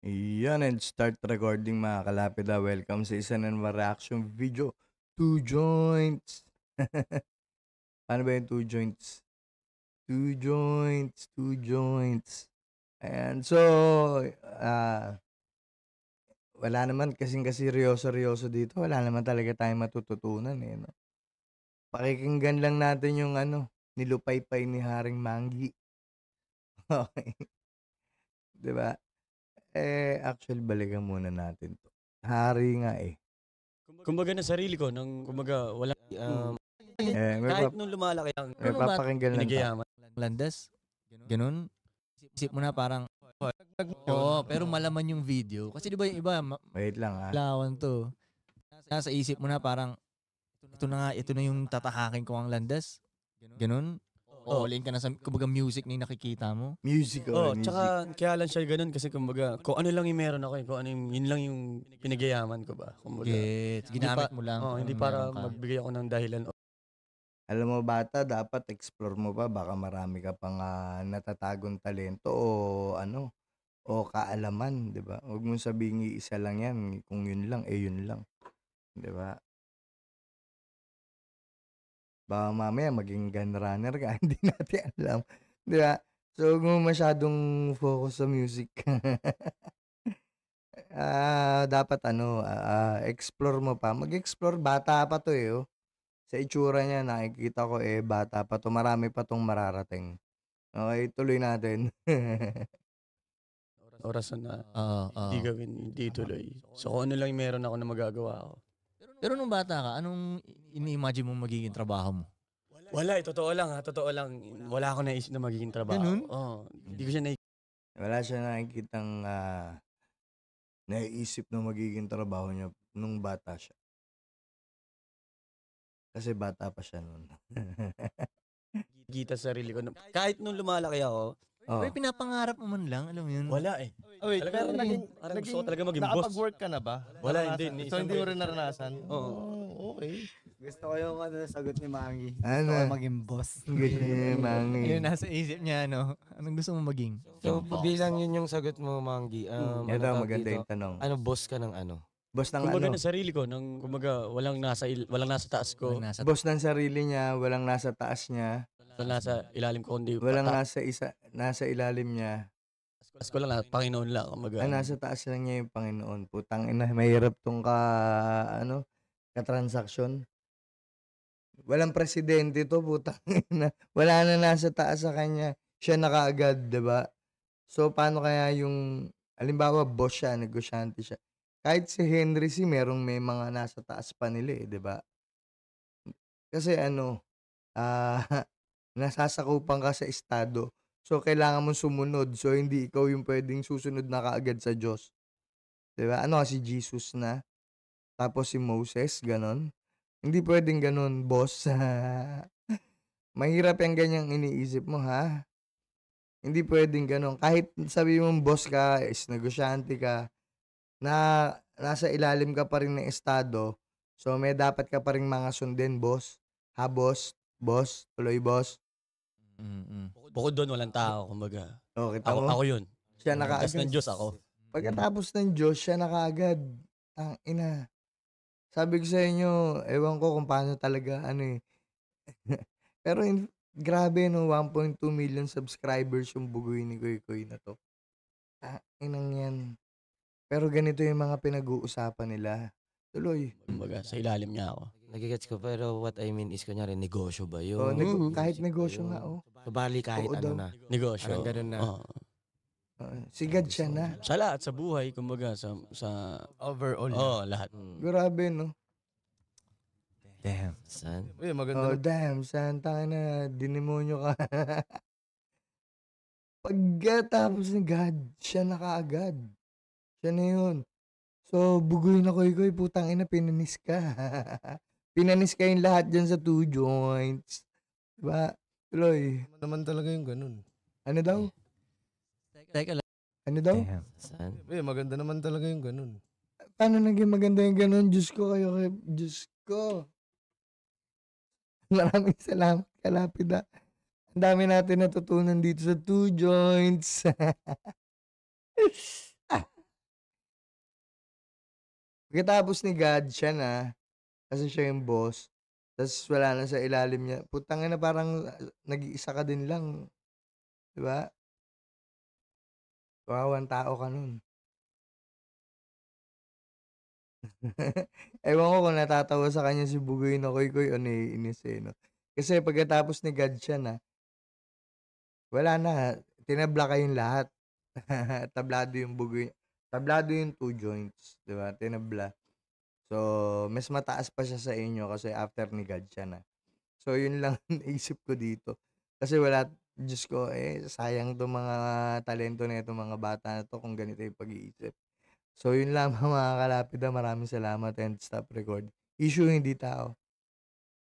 Iyan, and start recording mga kalapida. Welcome sa isa na naman reaction video. Two joints. Paano ba yung two joints? Two joints, two joints. Ayan, so, ah, wala naman kasing seryoso dito. Wala naman talaga tayong matututunan eh. No? Pakikinggan lang natin yung nilupaypay ni Haring Manggi. Okay. Diba? Actually, balikan muna natin to. Hari nga eh. Kumbaga na sarili ko nang kumbaga wala kahit nung lumalaki ang Papakinggan lang tayo. pinagiyaman. Landas, ganun. Isip mo na parang, oo, pero malaman yung video. Kasi di ba yung iba, Wait lang ha. lawan to. Nasa isip mo na parang, ito na yung tatahakin ko ang landas. Ganun. O, link ka na sa, kumbaga music na yung nakikita mo. Music music. Tsaka kaya lang siya ganun kasi kumbaga kung ano lang yung meron ako, kung ano yung yun lang yung pinagiyaman ko ba. Kumbaga, Gets, ginamit mo lang. hindi para magbigay ako ng dahilan. Alam mo bata, dapat explore mo pa. Baka marami ka pang natatagong talento o kaalaman, di ba? Huwag mong sabihin isa lang yan. Kung yun lang, yun lang. Di ba? Baka mamaya maging gun runner ka, hindi natin alam. Di ba? So, huwag mo masyadong focus sa music. Dapat explore mo pa. Mag-explore, bata pa to eh. Oh. Sa itsura niya, nakikita ko bata pa to. Marami pa tong mararating. Okay, tuloy natin. Orasan na hindi gawin, hindi tuloy. So kung ano lang yung meron ako na magagawa ako. Pero nung bata ka, anong ini-imagine mo magiging trabaho mo? Wala, totoo lang ha, totoo lang. Wala akong naisip na magiging trabaho. Ganun? Hindi ko siya Wala siya nakikitang naiisip na magiging trabaho niya nung bata siya. Kasi bata pa siya noon. Kita sa sarili ko. Kahit nung lumalaki ako, Pero pinapangarap mo man lang, alam mo yun? wala eh. Wait, pero Gusto ko talaga maging boss. nakapag-work ka na ba? Wala, hindi. So, hindi mo rin naranasan? Oo. Okay. Gusto ko yung sagot ni Mangi. Ano? Gusto ko maging boss. Ganyan, Mangi. Yun, nasa isip niya, ano? Anong gusto mo maging? So, bilang yun yung sagot mo, Manggi. Ito, maganda yung tanong. Ano, boss ka ng ano? Boss ng Kumbaga na sarili ko, nang kumbaga walang nasa taas ko. Boss ng sarili niya, walang nasa taas niya. Walang nasa ilalim ko, kundi Walang nasa ilalim niya. taas ko lang, Panginoon lang. Kumbaga. Nasa taas lang niya yung Panginoon. Putang ina, mahirap tong ka-transaction. Walang presidente to, putang ina. Wala na nasa taas sa kanya. Siya na kaagad, diba? So, paano kaya yung, halimbawa, boss siya, negosyante siya. Kahit si Henry C, may mga nasa taas pa nila eh, diba? Kasi nasasakupan ka sa estado. So, kailangan mong sumunod. So, hindi ikaw yung pwedeng susunod na kaagad sa Diyos. Diba? Si Jesus na. Tapos si Moses, ganon. Hindi pwedeng ganon, boss. Mahirap yung ganyang iniisip mo, ha? Hindi pwedeng ganon. Kahit sabi mong boss ka, negosyante ka, na nasa ilalim ka pa rin ng estado, so may dapat ka pa rin mga sundin, boss. Ha, boss? Boss? Tuloy, boss? Bukod doon, walang tao, kumbaga. Okay, tamo? Ako yun. Siya na kaagad. Tapos ng Diyos ako. Pagkatapos ng Diyos, siya na kaagad. Ang ina. Sabi ko sa inyo, ewan ko kung paano talaga, Pero grabe, 1.2 million subscribers yung bugoy ni Koy Koy na to. Inang yan. Pero ganito yung mga pinag-uusapan nila. Tuloy. Kumbaga, sa ilalim niya ako. Nagigets ko, pero what I mean is, kunyari, negosyo ba yun? Kahit negosyo nga, Bali kahit Oo ano daw. na. Negosyo. Parang ganun na. Sigad siya na. Sa lahat, sa buhay, kumbaga, sa Overall. lahat. Grabe, no? Damn. San? Uy, maganda. Damn, santa na, dinimonyo ka. Pagkatapos ni God, siya na kaagad. Siya na yun. So, bugoy na Koy Koy, putang ina, pinanis ka. Pinanis kayong lahat dyan sa two joints. Diba? Tuloy. Naman talaga yung ganun. Ano daw? Teka lang. Ano daw? Damn. San? Uy, maganda naman talaga yung ganun. Paano naging maganda yung ganun? Diyos ko kayo. Diyos ko. Maraming salamat, kalapida. Ang dami natin natutunan dito sa two joints. Pagkatapos ni God, siya na, kasi siya yung boss, tapos wala na sa ilalim niya. Putang ina, parang nag-iisa ka din lang. Diba? Kawawang tao ka nun. Ewan ko kung natatawa sa kanya si Bugoy na Koy o naiinis no? Kasi pagkatapos ni God siya na, wala na. Tinabla kayong lahat. Tablado yung Bugoy. Tablado yung 2 joints. Diba? Tinabla. So, mas mataas pa siya sa inyo kasi after ni God siya na. So, yun lang naisip ko dito. Kasi wala, Diyos ko, sayang to mga talento na itong mga bata na to kung ganito yung pag-iisip. So, yun lang mga kalapida. Maraming salamat and stop record. Issue hindi tao.